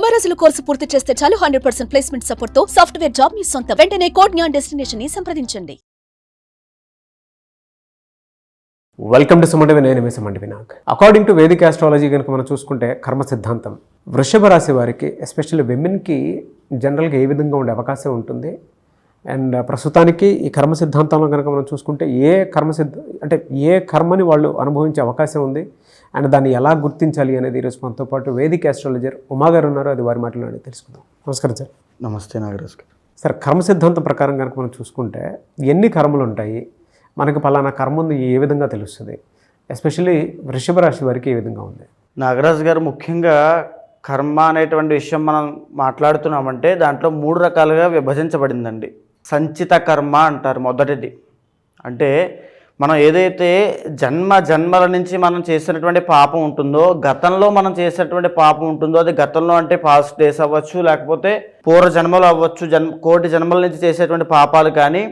90 రోజుల కోర్సు పూర్తి చేస్తే చాలు 100% ప్లేస్మెంట్ సపోర్ట్ తో సాఫ్ట్వేర్ జాబ్ మీ సొంతం. వెంటనే కోడ్ జ్ఞాన్ డెస్టినేషన్ ని సంప్రదించండి. వెల్కమ్ టు సుమండి నేను సుమండి Vinayak. According to Vedic astrology కనుక మనం చూసుకుంటే కర్మ సిద్ధాంతం వృషభ రాశి వారికి ఎస్పెషల్లీ విమెన్కి జనరల్గా ఏ విధంగా ఉండే అవకాశం ఉంటుంది అండ్ ప్రస్తుతానికి ఈ కర్మ సిద్ధాంతంలో కనుక మనం చూసుకుంటే ఏ కర్మని వాళ్ళు అనుభవించే అవకాశం ఉంది అండ్ దాన్ని ఎలా గుర్తించాలి అనేది ఈరోజు మనతో పాటు వేదిక్ ఆస్ట్రాలజర్ ఉమా గారు ఉన్నారు. అది వారి మాటలు తెలుసుకుందాం. నమస్కారం సార్. నమస్తే నాగరాజ్ గారు. సార్, కర్మ సిద్ధాంతం ప్రకారం కనుక మనం చూసుకుంటే ఎన్ని కర్మలు ఉంటాయి, మనకు పలానా కర్మ ఉంది ఏ విధంగా తెలుస్తుంది, ఎస్పెషల్లీ వృషభ రాశి వారికి ఏ విధంగా ఉంది? నాగరాజ్ గారు, ముఖ్యంగా కర్మ అనేటువంటి విషయం మనం మాట్లాడుతున్నామంటే దాంట్లో 3 రకాలుగా విభజించబడిందండి. సంచిత కర్మ అంటారు మొదటిది. అంటే మనం ఏదైతే జన్మల నుంచి మనం చేసినటువంటి పాపం ఉంటుందో, గతంలో మనం చేసినటువంటి పాపం ఉంటుందో, అది గతంలో అంటే పాస్ట్ డేస్ అవ్వచ్చు, లేకపోతే పూర్వ జన్మలు అవ్వచ్చు, కోటి జన్మల నుంచి చేసేటువంటి పాపాలు కానీ,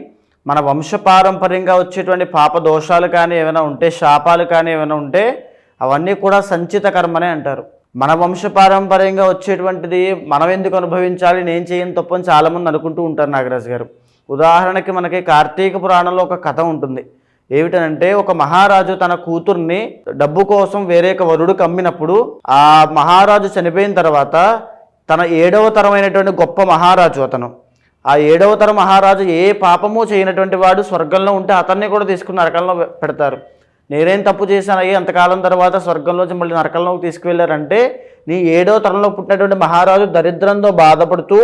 మన వంశపారంపర్యంగా వచ్చేటువంటి పాప దోషాలు కానీ ఏమైనా ఉంటే, శాపాలు కానీ ఏమైనా ఉంటే, అవన్నీ కూడా సంచిత కర్మనే అంటారు. మన వంశపారంపర్యంగా వచ్చేటువంటిది మనం ఎందుకు అనుభవించాలి, నేను చేయని తప్పని చాలామంది అనుకుంటూ ఉంటారు నాగరాజు గారు. ఉదాహరణకి మనకి కార్తీక పురాణంలో ఒక కథ ఉంటుంది. ఏమిటనంటే, ఒక మహారాజు తన కూతుర్ని డబ్బు కోసం వేరే వరుడికి అమ్మినప్పుడు ఆ మహారాజు చనిపోయిన తర్వాత తన 7వ తరమైనటువంటి గొప్ప మహారాజు అతను, ఆ 7వ తరం మహారాజు ఏ పాపము చేయనటువంటి వాడు స్వర్గంలో ఉంటే అతన్ని కూడా తీసుకుని నరకంలో పెడతారు. నేనేం తప్పు చేశానయ్యి, అంతకాలం తర్వాత స్వర్గంలోంచి మళ్ళీ నరకంలోకి తీసుకువెళ్ళారంటే, నీ 7వ తరంలో పుట్టినటువంటి మహారాజు దరిద్రంతో బాధపడుతూ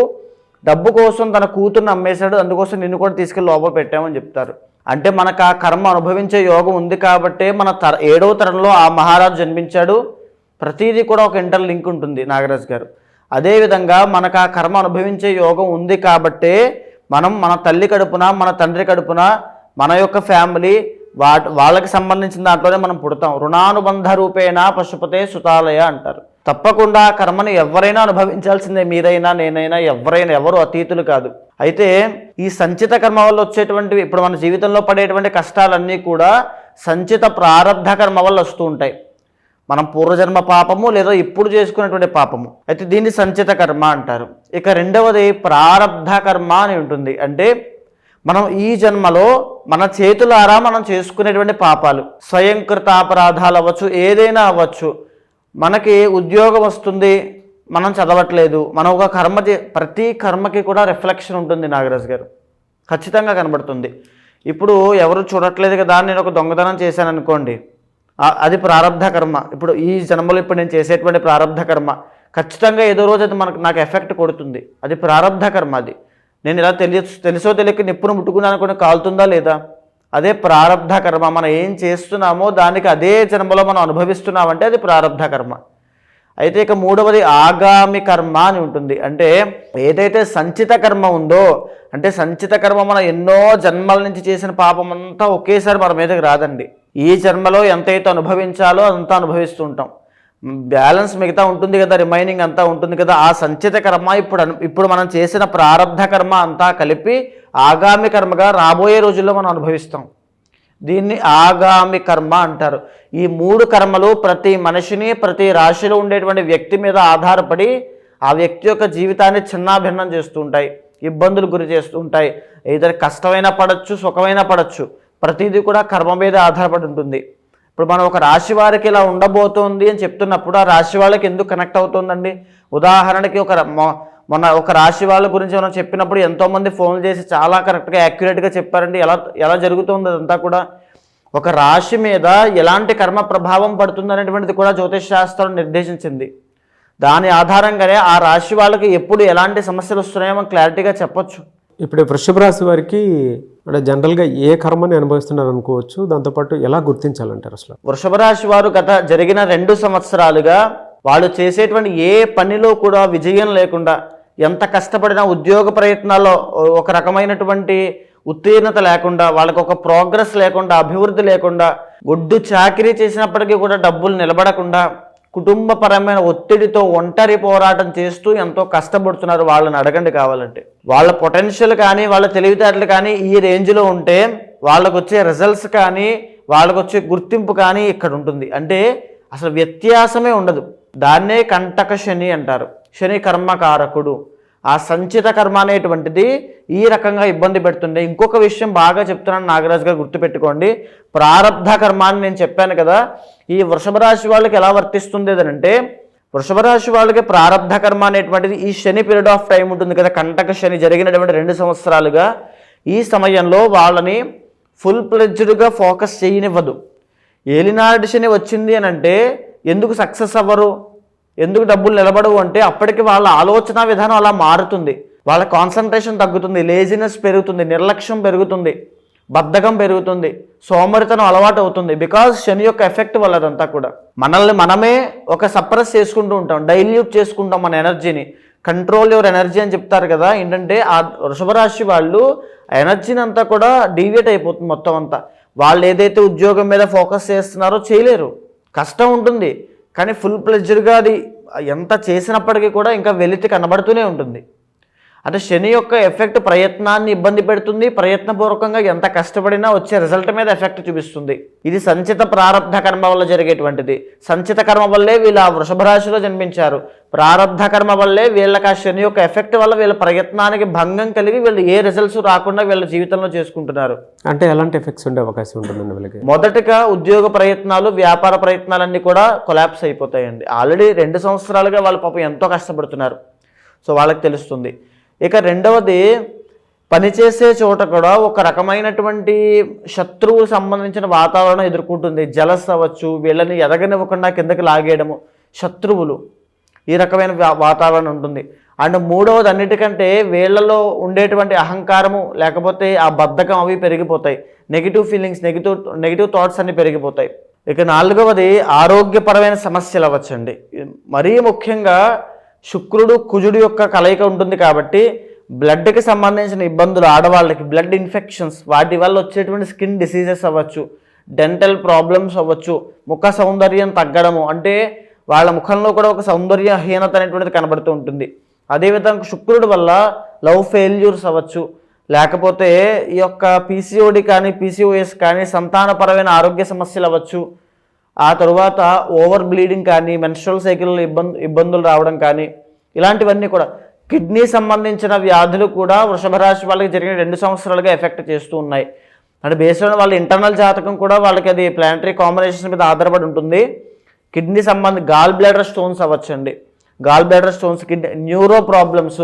డబ్బు కోసం తన కూతుర్ని అమ్మేశాడు, అందుకోసం నిన్ను కూడా తీసుకెళ్ళి లోపల పెట్టామని చెప్తారు. అంటే మనకు ఆ కర్మ అనుభవించే యోగం ఉంది కాబట్టే మన 7వ తరంలో ఆ మహారాజు జన్మించాడు. ప్రతిదీ కూడా ఒక ఇంటర్ లింక్ ఉంటుంది నాగరాజు గారు. అదేవిధంగా మనకు ఆ కర్మ అనుభవించే యోగం ఉంది కాబట్టే మనం మన తల్లి కడుపున, మన తండ్రి కడుపున, మన యొక్క ఫ్యామిలీ వాళ్ళకి సంబంధించిన దాంట్లోనే మనం పుడతాం. రుణానుబంధ రూపేణ పశుపతే సుతాలయ అంటారు. తప్పకుండా ఆ కర్మని ఎవరైనా అనుభవించాల్సిందే, మీరైనా నేనైనా ఎవరు అతీతులు కాదు. అయితే ఈ సంచిత కర్మ వల్ల వచ్చేటువంటివి, ఇప్పుడు మన జీవితంలో పడేటువంటి కష్టాలన్నీ కూడా సంచిత ప్రారబ్ధ కర్మ వల్ల వస్తూ ఉంటాయి. మనం పూర్వజన్మ పాపము లేదా ఇప్పుడు చేసుకునేటువంటి పాపము, అయితే దీన్ని సంచిత కర్మ అంటారు. ఇక రెండవది ప్రారబ్ధ కర్మ అని ఉంటుంది. అంటే మనం ఈ జన్మలో మన చేతులారా మనం చేసుకునేటువంటి పాపాలు, స్వయంకృత అపరాధాలు అవ్వచ్చు, ఏదైనా అవ్వచ్చు. మనకి ఉద్యోగం వస్తుంది, మనం చదవట్లేదు, మనం ఒక కర్మ ప్రతి కర్మకి కూడా రిఫ్లెక్షన్ ఉంటుంది నాగరాజు గారు, ఖచ్చితంగా కనబడుతుంది. ఇప్పుడు ఎవరు చూడట్లేదు కదా, నేను ఒక దొంగతనం చేశాను అనుకోండి, అది ప్రారబ్ధ కర్మ. ఇప్పుడు ఈ జన్మలో ఇప్పుడు నేను చేసేటువంటి ప్రారబ్ధ కర్మ ఖచ్చితంగా ఏదో రోజు అది నాకు ఎఫెక్ట్ కొడుతుంది. అది ప్రారబ్ధ కర్మ. అది నేను ఇలా తెలుసో తెలియక నిప్పును ముట్టుకున్నాను అనుకుని కాలుతుందా లేదా, అదే ప్రారబ్ధ కర్మ. మనం ఏం చేస్తున్నామో దానికి అదే జన్మలో మనం అనుభవిస్తున్నామంటే అది ప్రారబ్ధ కర్మ. అయితే ఇక మూడవది ఆగామి కర్మ అని ఉంటుంది. అంటే ఏదైతే సంచిత కర్మ ఉందో, అంటే సంచిత కర్మ మనం ఎన్నో జన్మల నుంచి చేసిన పాపం అంతా ఒకేసారి మన మీదకి రాదండి. ఈ జన్మలో ఎంతైతే అనుభవించాలో అదంతా అనుభవిస్తూ ఉంటాం. బ్యాలెన్స్ మిగతా ఉంటుంది కదా, రిమైనింగ్ అంతా ఉంటుంది కదా. ఆ సంచిత కర్మ ఇప్పుడు మనం చేసిన ప్రారబ్ధ కర్మ అంతా కలిపి ఆగామి కర్మగా రాబోయే రోజుల్లో మనం అనుభవిస్తాం. దీన్ని ఆగామి కర్మ అంటారు. ఈ 3 కర్మలు ప్రతి మనిషిని, ప్రతి రాశిలో ఉండేటువంటి వ్యక్తి మీద ఆధారపడి ఆ వ్యక్తి యొక్క జీవితాన్ని చిన్నాభిన్నం చేస్తూ ఉంటాయి, ఇబ్బందులు గురి చేస్తూ ఉంటాయి. ఏదైనా కష్టమైనా పడవచ్చు, సుఖమైనా పడవచ్చు, ప్రతిదీ కూడా కర్మ మీద ఆధారపడి ఉంటుంది. ఇప్పుడు మనం ఒక రాశి వారికి ఇలా ఉండబోతోంది అని చెప్తున్నప్పుడు ఆ రాశి వాళ్ళకి ఎందుకు కనెక్ట్ అవుతుందండి? ఉదాహరణకి మొన్న ఒక రాశి వాళ్ళ గురించి మనం చెప్పినప్పుడు ఎంతోమంది ఫోన్లు చేసి చాలా కరెక్ట్గా యాక్యురేట్గా చెప్పారండి. ఎలా జరుగుతుంది అదంతా కూడా. ఒక రాశి మీద ఎలాంటి కర్మ ప్రభావం పడుతుంది అనేటువంటిది కూడా జ్యోతిష్ శాస్త్రం నిర్దేశించింది. దాని ఆధారంగానే ఆ రాశి వాళ్ళకి ఎప్పుడు ఎలాంటి సమస్యలు వస్తున్నాయో మనం క్లారిటీగా చెప్పొచ్చు. ఇప్పుడు వృషభ రాశి వారికి అంటే జనరల్గా ఏ కర్మని అనుభవిస్తున్నారు అనుకోవచ్చు, దాంతోపాటు ఎలా గుర్తించాలంటారు అసలు? వృషభ రాశి వారు జరిగిన 2 సంవత్సరాలుగా వాళ్ళు చేసేటువంటి ఏ పనిలో కూడా విజయం లేకుండా, ఎంత కష్టపడినా ఉద్యోగ ప్రయత్నాల్లో ఒక రకమైనటువంటి ఉత్తీర్ణత లేకుండా, వాళ్ళకు ఒక ప్రోగ్రెస్ లేకుండా, అభివృద్ధి లేకుండా, గొడ్డు చాకిరీ చేసినప్పటికీ కూడా డబ్బులు నిలబడకుండా, కుటుంబపరమైన ఒత్తిడితో ఒంటరి పోరాటం చేస్తూ ఎంతో కష్టపడుతున్నారు. వాళ్ళని అడగండి కావాలంటే. వాళ్ళ పొటెన్షియల్ కానీ, వాళ్ళ తెలివితేటలు కానీ ఈ రేంజ్లో ఉంటే వాళ్ళకు వచ్చే రిజల్ట్స్ కానీ, వాళ్ళకు వచ్చే గుర్తింపు కానీ ఇక్కడ ఉంటుంది. అంటే అసలు వ్యత్యాసమే ఉండదు. దాన్నే కంటక శని అంటారు. శని కర్మకారకుడు. ఆ సంచిత కర్మ అనేటువంటిది ఈ రకంగా ఇబ్బంది పెడుతుండే. ఇంకొక విషయం బాగా చెప్తున్నాను నాగరాజు గారు, గుర్తుపెట్టుకోండి. ప్రారబ్ధ కర్మ అని నేను చెప్పాను కదా, ఈ వృషభ రాశి వాళ్ళకి ఎలా వర్తిస్తుంది అంటే, వృషభ రాశి వాళ్ళకి ప్రారబ్ధ కర్మ అనేటువంటిది ఈ శని పీరియడ్ ఆఫ్ టైం ఉంటుంది కదా, కంటక శని జరిగినటువంటి 2 సంవత్సరాలుగా, ఈ సమయంలో వాళ్ళని ఫుల్ ప్లెడ్జ్డ్గా ఫోకస్ చేయనివ్వదు. ఏలినాటి శని వచ్చింది అని అంటే ఎందుకు సక్సెస్ అవ్వరు, ఎందుకు డబ్బులు నిలబడవు అంటే అప్పటికి వాళ్ళ ఆలోచన విధానం అలా మారుతుంది. వాళ్ళ కాన్సన్ట్రేషన్ తగ్గుతుంది, లేజినెస్ పెరుగుతుంది, నిర్లక్ష్యం పెరుగుతుంది, బద్ధకం పెరుగుతుంది, సోమరితనం అలవాటు అవుతుంది. బికాజ్ శని యొక్క ఎఫెక్ట్ వల్ల అదంతా కూడా మనల్ని మనమే ఒక సప్రెస్ చేసుకుంటూ ఉంటాం, డైల్యూట్ చేసుకుంటాం మన ఎనర్జీని. కంట్రోల్ యువర్ ఎనర్జీ అని చెప్తారు కదా. ఏంటంటే ఆ వృషభ రాశి వాళ్ళు ఎనర్జీని అంతా కూడా డీవియేట్ అయిపోతుంది మొత్తం అంతా. వాళ్ళు ఏదైతే ఉద్యోగం మీద ఫోకస్ చేస్తున్నారో చేయలేరు, కష్టం ఉంటుంది. కానీ ఫుల్ ప్లెజర్గా అది ఎంత చేసినప్పటికీ కూడా ఇంకా వెలితి కనబడుతూనే ఉంటుంది. అంటే శని యొక్క ఎఫెక్ట్ ప్రయత్నాన్ని ఇబ్బంది పెడుతుంది, ప్రయత్నపూర్వకంగా ఎంత కష్టపడినా వచ్చే రిజల్ట్ మీద ఎఫెక్ట్ చూపిస్తుంది. ఇది సంచిత ప్రారబ్ధ కర్మ వల్ల జరిగేటువంటిది. సంచిత కర్మ వల్లే వీళ్ళు ఆ వృషభ రాశిలో జన్మించారు. ప్రారబ్ధ కర్మ వల్లే వీళ్ళకి ఆ శని యొక్క ఎఫెక్ట్ వల్ల వీళ్ళ ప్రయత్నానికి భంగం కలిగి వీళ్ళు ఏ రిజల్ట్స్ రాకుండా వీళ్ళ జీవితంలో చేసుకుంటున్నారు. అంటే ఎలాంటి ఎఫెక్ట్స్ ఉండే అవకాశం ఉంటుందండి వీళ్ళకి? మొదటగా ఉద్యోగ ప్రయత్నాలు, వ్యాపార ప్రయత్నాలన్నీ కూడా కొలాప్స్ అయిపోతాయండి. ఆల్రెడీ 2 సంవత్సరాలుగా వాళ్ళ పాపం ఎంతో కష్టపడుతున్నారు, సో వాళ్ళకి తెలుస్తుంది. ఇక రెండవది, పనిచేసే చోట కూడా ఒక రకమైనటువంటి శత్రువుకు సంబంధించిన వాతావరణం ఎదుర్కొంటుంది. జలస్ అవ్వచ్చు, వీళ్ళని ఎదగనివ్వకుండా కిందకి లాగేయడము, శత్రువులు, ఈ రకమైన వాతావరణం ఉంటుంది. అండ్ మూడవది, అన్నిటికంటే వీళ్ళలో ఉండేటువంటి అహంకారము లేకపోతే ఆ బద్ధకం అవి పెరిగిపోతాయి. నెగిటివ్ ఫీలింగ్స్, నెగిటివ్ థాట్స్ అన్ని పెరిగిపోతాయి. ఇక నాలుగవది, ఆరోగ్యపరమైన సమస్యలు అవ్వచ్చండి. మరీ ముఖ్యంగా శుక్రుడు కుజుడు యొక్క కలయిక ఉంటుంది కాబట్టి బ్లడ్కి సంబంధించిన ఇబ్బందులు, ఆడవాళ్ళకి బ్లడ్ ఇన్ఫెక్షన్స్, వాటి వల్ల వచ్చేటువంటి స్కిన్ డిసీజెస్ అవ్వచ్చు, డెంటల్ ప్రాబ్లమ్స్ అవ్వచ్చు, ముఖ సౌందర్యం తగ్గడము, అంటే వాళ్ళ ముఖంలో కూడా ఒక సౌందర్యహీనత అనేటువంటిది కనబడుతూ ఉంటుంది. అదేవిధంగా శుక్రుడు వల్ల లవ్ ఫెయిల్యూర్స్ అవ్వచ్చు, లేకపోతే ఈ యొక్క పీసీఓడి కానీ పీసీఓఎస్ కానీ సంతానపరమైన ఆరోగ్య సమస్యలు అవ్వచ్చు. ఆ తరువాత ఓవర్ బ్లీడింగ్ కానీ, మెన్స్ట్రువల్ సైకిల్లో ఇబ్బందులు రావడం కానీ, ఇలాంటివన్నీ కూడా. కిడ్నీ సంబంధించిన వ్యాధులు కూడా వృషభ రాశి వాళ్ళకి జరిగిన 2 సంవత్సరాలుగా ఎఫెక్ట్ చేస్తూ ఉన్నాయి. అంటే బేస్డ్ ఆన్ వాళ్ళ ఇంటర్నల్ జాతకం కూడా వాళ్ళకి అది ప్లానటరీ కాంబినేషన్స్ మీద ఆధారపడి ఉంటుంది. కిడ్నీ గాల్ బ్లాడర్ స్టోన్స్ అవ్వచ్చండి, gall bladder stones, kidney neuro problems,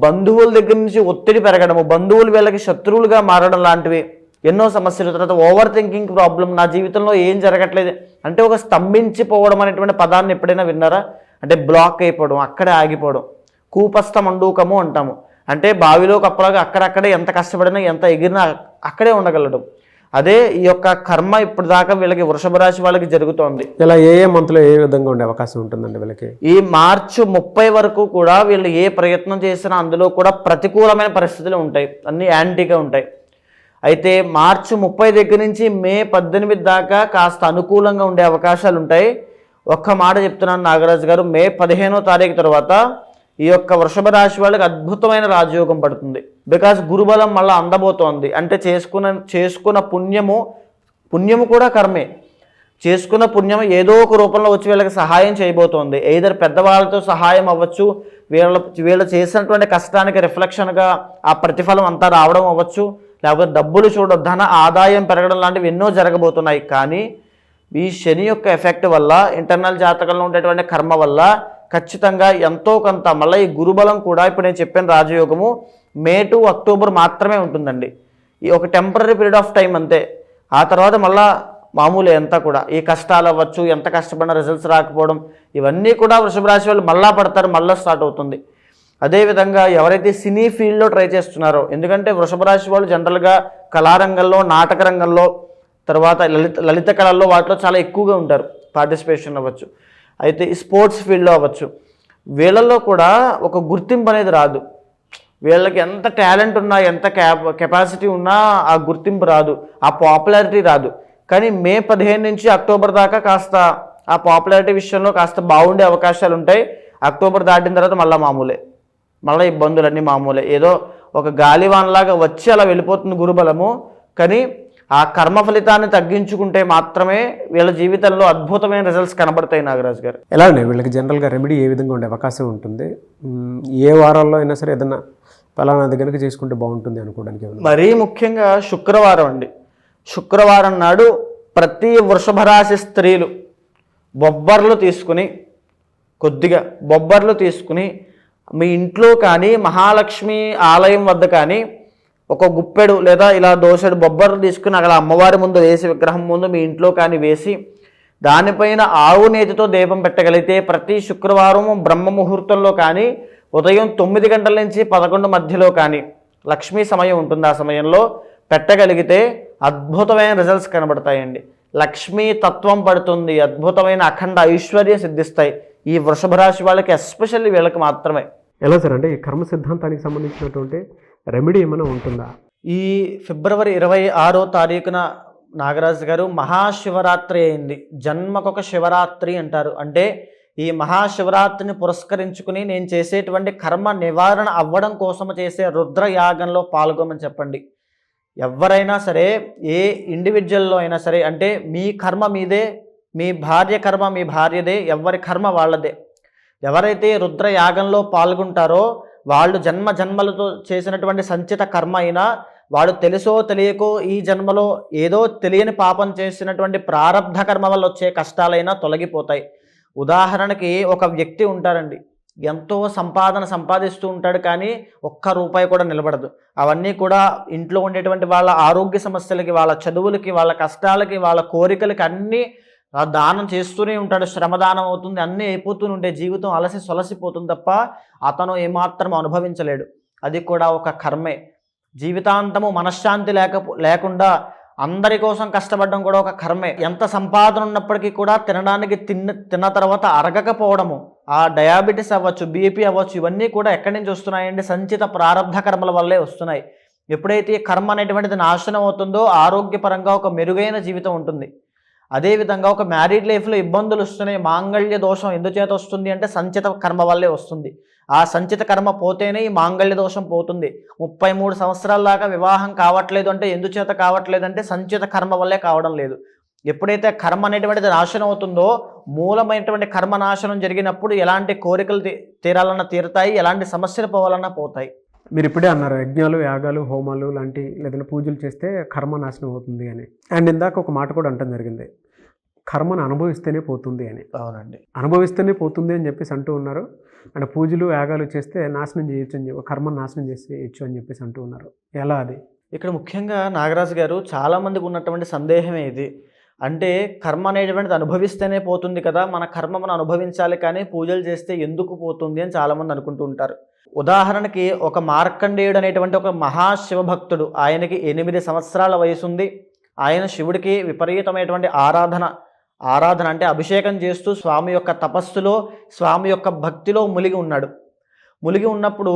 బంధువుల దగ్గర నుంచి ఒత్తిడి పెరగడము, బంధువులు వీళ్ళకి శత్రువులుగా మారడం లాంటివి ఎన్నో సమస్యలు. తర్వాత ఓవర్ థింకింగ్ ప్రాబ్లం, నా జీవితంలో ఏం జరగట్లేదు అంటే ఒక స్తంభించిపోవడం అనేటువంటి పదాన్ని ఎప్పుడైనా విన్నారా? అంటే బ్లాక్ అయిపోవడం, అక్కడే ఆగిపోవడం. కూపస్థ మండూకము అంటాము, అంటే బావిలో కప్పలాగా అక్కడక్కడే ఎంత కష్టపడినా ఎంత ఎగిరినా అక్కడే ఉండగలడం. అదే ఈ యొక్క కర్మ ఇప్పుడు దాకా వీళ్ళకి వృషభ రాశి వాళ్ళకి జరుగుతోంది. ఇలా ఏ మంత్లో ఏ విధంగా ఉండే అవకాశం ఉంటుందండి వీళ్ళకి? ఈ మార్చి 30 వరకు కూడా వీళ్ళు ఏ ప్రయత్నం చేసినా అందులో కూడా ప్రతికూలమైన పరిస్థితులు ఉంటాయి, అన్నీ యాంటీగా ఉంటాయి. అయితే మార్చి 30 దగ్గర నుంచి మే 18 దాకా కాస్త అనుకూలంగా ఉండే అవకాశాలు ఉంటాయి. ఒక్క మాట చెప్తున్నాను నాగరాజు గారు, మే 15వ తారీఖు తర్వాత ఈ యొక్క వృషభ రాశి వాళ్ళకి అద్భుతమైన రాజయోగం పడుతుంది. బికాజ్ గురుబలం మళ్ళీ అందబోతోంది. అంటే చేసుకున్న పుణ్యము కూడా కర్మే. చేసుకున్న పుణ్యం ఏదో ఒక రూపంలో వచ్చి వీళ్ళకి సహాయం చేయబోతోంది. ఎయిదర్ పెద్దవాళ్ళతో సహాయం అవ్వచ్చు, వీళ్ళు చేసినటువంటి కష్టానికి రిఫ్లెక్షన్గా ఆ ప్రతిఫలం అంతా రావడం అవ్వచ్చు, లేకపోతే డబ్బులు ధన ఆదాయం పెరగడం లాంటివి ఎన్నో జరగబోతున్నాయి. కానీ ఈ శని యొక్క ఎఫెక్ట్ వల్ల, ఇంటర్నల్ జాతకంలో ఉండేటువంటి కర్మ వల్ల ఖచ్చితంగా ఎంతో కొంత మళ్ళీ ఈ గురుబలం కూడా ఇప్పుడు నేను చెప్పిన రాజయోగము మే టు అక్టోబర్ మాత్రమే ఉంటుందండి. ఈ ఒక టెంపరీ పీరియడ్ ఆఫ్ టైం అంతే. ఆ తర్వాత మళ్ళా మామూలు అంతా కూడా ఈ కష్టాలు అవ్వచ్చు, ఎంత కష్టపడిన రిజల్ట్స్ రాకపోవడం, ఇవన్నీ కూడా వృషభ రాశి వాళ్ళు మళ్ళా పడతారు, మళ్ళీ స్టార్ట్ అవుతుంది. అదేవిధంగా ఎవరైతే సినీ ఫీల్డ్లో ట్రై చేస్తున్నారో, ఎందుకంటే వృషభ రాశి వాళ్ళు జనరల్గా కళారంగంలో, నాటక రంగంలో, తర్వాత లలిత కళల్లో వాటిలో చాలా ఎక్కువగా ఉంటారు, పార్టిసిపేషన్ అవ్వచ్చు. అయితే స్పోర్ట్స్ ఫీల్డ్లో అవ్వచ్చు, వీళ్ళల్లో కూడా ఒక గుర్తింపు అనేది రాదు. వీళ్ళకి ఎంత టాలెంట్ ఉన్నా, ఎంత కెపాసిటీ ఉన్నా ఆ గుర్తింపు రాదు, ఆ పాపులారిటీ రాదు. కానీ మే 15 నుంచి అక్టోబర్ దాకా కాస్త ఆ పాపులారిటీ విషయంలో కాస్త బాగుండే అవకాశాలు ఉంటాయి. అక్టోబర్ దాటిన తర్వాత మళ్ళీ మామూలే, మళ్ళీ ఇబ్బందులన్నీ మామూలే. ఏదో ఒక గాలివాన్లాగా వచ్చి అలా వెళ్ళిపోతుంది గురుబలము. కానీ ఆ కర్మ ఫలితాన్ని తగ్గించుకుంటే మాత్రమే వీళ్ళ జీవితంలో అద్భుతమైన రిజల్ట్స్ కనబడతాయి నాగరాజు గారు. ఎలా అండి వీళ్ళకి జనరల్గా రెమెడీ ఏ విధంగా ఉండే అవకాశం ఉంటుంది? ఏ వారాల్లో అయినా సరే ఏదన్నా ఫలానాది కనుక చేసుకుంటే బాగుంటుంది అనుకోవడానికి ఏమన్నా? మరీ ముఖ్యంగా శుక్రవారం అండి. శుక్రవారం నాడు ప్రతి వృషభ రాశి స్త్రీలు కొద్దిగా బొబ్బర్లు తీసుకుని మీ ఇంట్లో కానీ మహాలక్ష్మి ఆలయం వద్ద కానీ ఒక గుప్పెడు లేదా ఇలా దోసెడు బొబ్బర్లు తీసుకుని అక్కడ అమ్మవారి ముందు వేసి, విగ్రహం ముందు మీ ఇంట్లో కానీ వేసి, దానిపైన ఆవు నేతితో దీపం పెట్టగలిగితే ప్రతి శుక్రవారం బ్రహ్మ ముహూర్తంలో కానీ ఉదయం 9 గంటల నుంచి 11 మధ్యలో కానీ లక్ష్మీ సమయం ఉంటుంది, ఆ సమయంలో పెట్టగలిగితే అద్భుతమైన రిజల్ట్స్ కనబడతాయండి. లక్ష్మీ తత్వం పడుతుంది, అద్భుతమైన అఖండ ఐశ్వర్యం సిద్ధిస్తాయి ఈ వృషభ రాశి వాళ్ళకి, ఎస్పెషల్లీ వీళ్ళకి మాత్రమే. ఎలా సార్ అంటే ఈ కర్మ సిద్ధాంతానికి సంబంధించినటువంటి రెమెడీ ఏమైనా ఉంటుందా? ఈ ఫిబ్రవరి 26వ తారీఖున నాగరాజు గారు మహాశివరాత్రి అయింది. జన్మకొక శివరాత్రి అంటారు. అంటే ఈ మహాశివరాత్రిని పురస్కరించుకుని నేను చేసేటువంటి కర్మ నివారణ అవ్వడం కోసం చేసే రుద్రయాగంలో పాల్గొమని చెప్పండి. ఎవరైనా సరే, ఏ ఇండివిజువల్లో అయినా సరే, అంటే మీ కర్మ మీదే, మీ భార్య కర్మ మీ భార్యదే, ఎవరి కర్మ వాళ్ళదే. ఎవరైతే రుద్రయాగంలో పాల్గొంటారో వాళ్ళు జన్మలతో చేసినటువంటి సంచిత కర్మ అయినా, వాడు తెలుసో తెలియకో ఈ జన్మలో ఏదో తెలియని పాపం చేసినటువంటి ప్రారబ్ధ కర్మ వల్ల వచ్చే కష్టాలైనా తొలగిపోతాయి. ఉదాహరణకి ఒక వ్యక్తి ఉంటారండి, ఎంతో సంపాదిస్తూ ఉంటాడు, కానీ ఒక్క రూపాయి కూడా నిలబడదు. అవన్నీ కూడా ఇంట్లో ఉండేటువంటి వాళ్ళ ఆరోగ్య సమస్యలకి, వాళ్ళ చదువులకి, వాళ్ళ కష్టాలకి, వాళ్ళ కోరికలకి అన్నీ దానం చేస్తూనే ఉంటాడు. శ్రమదానం అవుతుంది, అన్నీ అయిపోతూనే ఉంటే జీవితం సొలసిపోతుంది తప్ప అతను ఏమాత్రం అనుభవించలేడు. అది కూడా ఒక కర్మే. జీవితాంతము మనశ్శాంతి లేకుండా అందరి కోసం కష్టపడడం కూడా ఒక కర్మే. ఎంత సంపాదన ఉన్నప్పటికీ కూడా తినడానికి తిన్న తర్వాత అరగకపోవడము, ఆ డయాబెటీస్ అవ్వచ్చు, బీపీ అవ్వచ్చు, ఇవన్నీ కూడా ఎక్కడి నుంచి వస్తున్నాయండి? సంచిత ప్రారబ్ధ కర్మల వల్లే వస్తున్నాయి. ఎప్పుడైతే కర్మ అనేటువంటిది నాశనం అవుతుందో ఆరోగ్యపరంగా ఒక మెరుగైన జీవితం ఉంటుంది. అదేవిధంగా ఒక మ్యారీడ్ లైఫ్లో ఇబ్బందులు వస్తున్నాయి, మాంగళ్య దోషం ఎందుచేత వస్తుంది అంటే సంచిత కర్మ వల్లే వస్తుంది. ఆ సంచిత కర్మ పోతేనే ఈ మాంగళ్య దోషం పోతుంది. 33 సంవత్సరాల దాకా వివాహం కావట్లేదు అంటే ఎందుచేత కావట్లేదు అంటే సంచిత కర్మ వల్లే కావడం లేదు. ఎప్పుడైతే కర్మ అనేటువంటిది నాశనం అవుతుందో, మూలమైనటువంటి కర్మ నాశనం జరిగినప్పుడు ఎలాంటి కోరికలు తీరాలన్నా తీరుతాయి, ఎలాంటి సమస్యలు పోవాలన్నా పోతాయి. మీరు ఇప్పుడే అన్నారు యజ్ఞాలు, యాగాలు, హోమాలు లాంటి లేదంటే పూజలు చేస్తే కర్మ నాశనం అవుతుంది అని. అండ్ ఇందాక ఒక మాట కూడా అంటం జరిగింది, కర్మను అనుభవిస్తేనే పోతుంది అని. అవునండి, అనుభవిస్తేనే పోతుంది అని చెప్పేసి అంటూ ఉన్నారు. అంటే పూజలు, యాగాలు చేస్తే నాశనం చేయొచ్చు అని చెప్పి, కర్మను నాశనం చేసేయచ్చు అని చెప్పేసి అంటూ ఉన్నారు. ఎలా అది? ఇక్కడ ముఖ్యంగా నాగరాజు గారు చాలామందికి ఉన్నటువంటి సందేహమే ఇది. అంటే కర్మ అనేటువంటిది అనుభవిస్తేనే పోతుంది కదా, మన కర్మ మనం అనుభవించాలి, కానీ పూజలు చేస్తే ఎందుకు పోతుంది అని చాలామంది అనుకుంటూ ఉంటారు. ఉదాహరణకి ఒక మార్కండేయుడు అనేటువంటి ఒక మహాశివభక్తుడు, ఆయనకి 8 సంవత్సరాల వయసుంది. ఆయన శివుడికి విపరీతమైనటువంటి ఆరాధన అంటే అభిషేకం చేస్తూ స్వామి యొక్క తపస్సులో, స్వామి యొక్క భక్తిలో ములిగి ఉన్నప్పుడు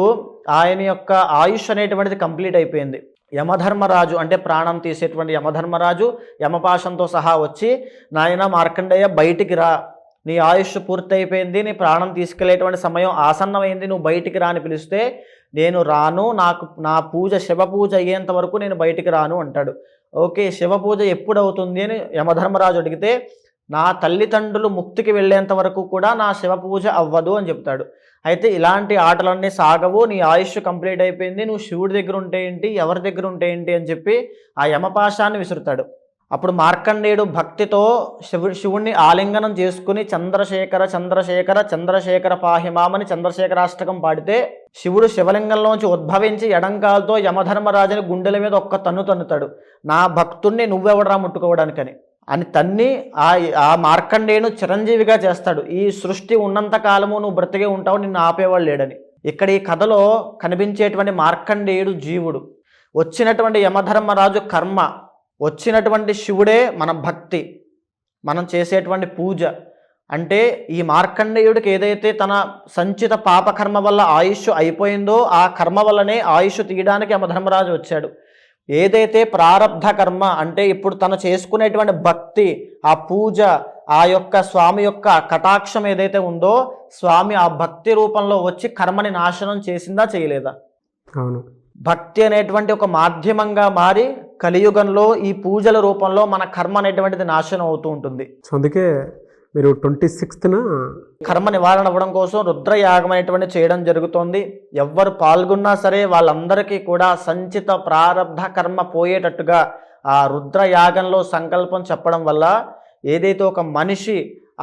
ఆయన యొక్క ఆయుష్ అనేటువంటిది కంప్లీట్ అయిపోయింది. యమధర్మరాజు అంటే ప్రాణం తీసేటువంటి యమధర్మరాజు యమపాశంతో సహా వచ్చి, నాయన మార్కండేయ బయటికి రా, నీ ఆయుష్ పూర్తయిపోయింది, నీ ప్రాణం తీసుకెళ్లేటువంటి సమయం ఆసన్నమైంది, నువ్వు బయటికి రా అని పిలిస్తే, నేను రాను, నా పూజ శివ పూజ అయ్యేంత వరకు నేను బయటికి రాను అంటాడు. ఓకే, శివ పూజ ఎప్పుడు అవుతుంది అని యమధర్మరాజు అడిగితే, నా తల్లిదండ్రులు ముక్తికి వెళ్ళేంత వరకు కూడా నా శివ పూజ అవ్వదు అని చెప్తాడు. అయితే ఇలాంటి ఆటలన్నీ సాగవు, నీ ఆయుష్ కంప్లీట్ అయిపోయింది, నువ్వు శివుడి దగ్గర ఉంటే ఏంటి, ఎవరి దగ్గర ఉంటే ఏంటి అని చెప్పి ఆ యమపాశాన్ని విసురుతాడు. అప్పుడు మార్కండేయుడు భక్తితో శివుణ్ణి ఆలింగనం చేసుకుని చంద్రశేఖర చంద్రశేఖర చంద్రశేఖర పాహిమామని చంద్రశేఖరాష్టకం పాడితే, శివుడు శివలింగంలోంచి ఉద్భవించి ఎడంకాలతో యమధర్మరాజుని గుండెల మీద ఒక్క తన్నుతాడు. నా భక్తుణ్ణి నువ్వెవడరా ముట్టుకోవడానికని అని తన్ని ఆ మార్కండేయును చిరంజీవిగా చేస్తాడు. ఈ సృష్టి ఉన్నంత కాలము నువ్వు బ్రతికే ఉంటావు, నిన్ను ఆపేవాళ్ళు లేడని. ఇక్కడ ఈ కథలో కనిపించేటువంటి మార్కండేయుడు జీవుడు, వచ్చినటువంటి యమధర్మరాజు కర్మ, వచ్చినటువంటి శివుడే మన భక్తి, మనం చేసేటువంటి పూజ. అంటే ఈ మార్కండేయుడికి ఏదైతే తన సంచిత పాపకర్మ వల్ల ఆయుష్ అయిపోయిందో, ఆ కర్మ వల్లనే ఆయుష్ తీయడానికి యమధర్మరాజు వచ్చాడు. ఏదైతే ప్రారబ్ధ కర్మ అంటే ఇప్పుడు తను చేసుకునేటువంటి భక్తి, ఆ పూజ, ఆ యొక్క స్వామి యొక్క కటాక్షం ఏదైతే ఉందో, స్వామి ఆ భక్తి రూపంలో వచ్చి కర్మని నాశనం చేసిందా చేయలేదా? అవును. భక్తి అనేటువంటి ఒక మాధ్యమంగా మారి కలియుగంలో ఈ పూజల రూపంలో మన కర్మ అనేటువంటిది నాశనం అవుతూ ఉంటుంది. సో అందుకే మీరు 26న కర్మ నివారణ అవ్వడం కోసం రుద్రయాగం అనేటువంటి చేయడం జరుగుతోంది. ఎవ్వరు పాల్గొన్నా సరే వాళ్ళందరికీ కూడా సంచిత ప్రారబ్ధ కర్మ పోయేటట్టుగా ఆ రుద్రయాగంలో సంకల్పం చెప్పడం వల్ల ఏదైతే ఒక మనిషి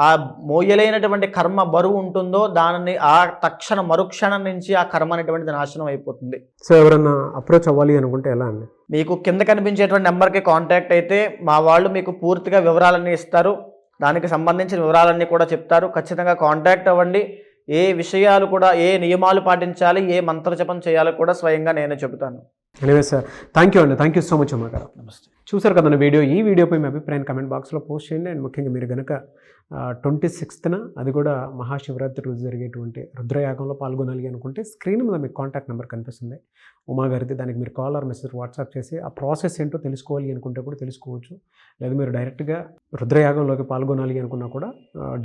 ఆ మోయలేనటువంటి కర్మ బరువు ఉంటుందో దానిని ఆ తక్షణ మరుక్షణం నుంచి ఆ కర్మ అనేటువంటిది నాశనం అయిపోతుంది. సో ఎవరన్నా అప్రోచ్ అవ్వాలి అనుకుంటే ఎలా అండి? మీకు కింద కనిపించేటువంటి నెంబర్కి కాంటాక్ట్ అయితే మా వాళ్ళు మీకు పూర్తిగా వివరాలన్నీ ఇస్తారు. దానికి సంబంధించిన వివరాలన్నీ కూడా చెప్తారు. ఖచ్చితంగా కాంటాక్ట్ అవ్వండి. ఏ విషయాలు కూడా, ఏ నియమాలు పాటించాలి, ఏ మంత్రజపం చేయాలో కూడా స్వయంగా నేనే చెబుతాను. ఎనివే సార్, థ్యాంక్ యూ అండి. థ్యాంక్ యూ సో మచ్ అమ్మ గారు. నమస్తే. చూసారు కదండి వీడియో. ఈ వీడియోపై మీ అభిప్రాయాన్ని కమెంట్ బాక్స్లో పోస్ట్ చేయండి. అండ్ ముఖ్యంగా మీరు కనుక 26న అది కూడా మహాశివరాత్రి రోజు జరిగేటువంటి రుద్రయాగంలో పాల్గొనాలి అనుకుంటే స్క్రీన్ మీద మీకు కాంటాక్ట్ నెంబర్ కనిపిస్తుంది ఉమా గారిది. దానికి మీరు కాల్ ఆర్ మెసేజ్ వాట్సాప్ చేసి ఆ ప్రాసెస్ ఏంటో తెలుసుకోవాలి అనుకుంటే కూడా తెలుసుకోవచ్చు. లేదా మీరు డైరెక్ట్గా రుద్రయాగంలోకి పాల్గొనాలి అనుకున్నా కూడా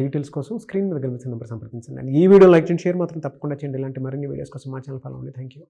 డీటెయిల్స్ కోసం స్క్రీన్ మీద కనిపిస్తున్న నెంబర్ సంప్రదించండి. అండ్ ఈ వీడియో లైక్ చేయండి, షేర్ మాత్రం తప్పకుండా చేయండి. ఇలాంటి మరిన్ని వీడియోస్ కోసం మా ఛానల్ ఫాలో అవ్వండి. Thank you.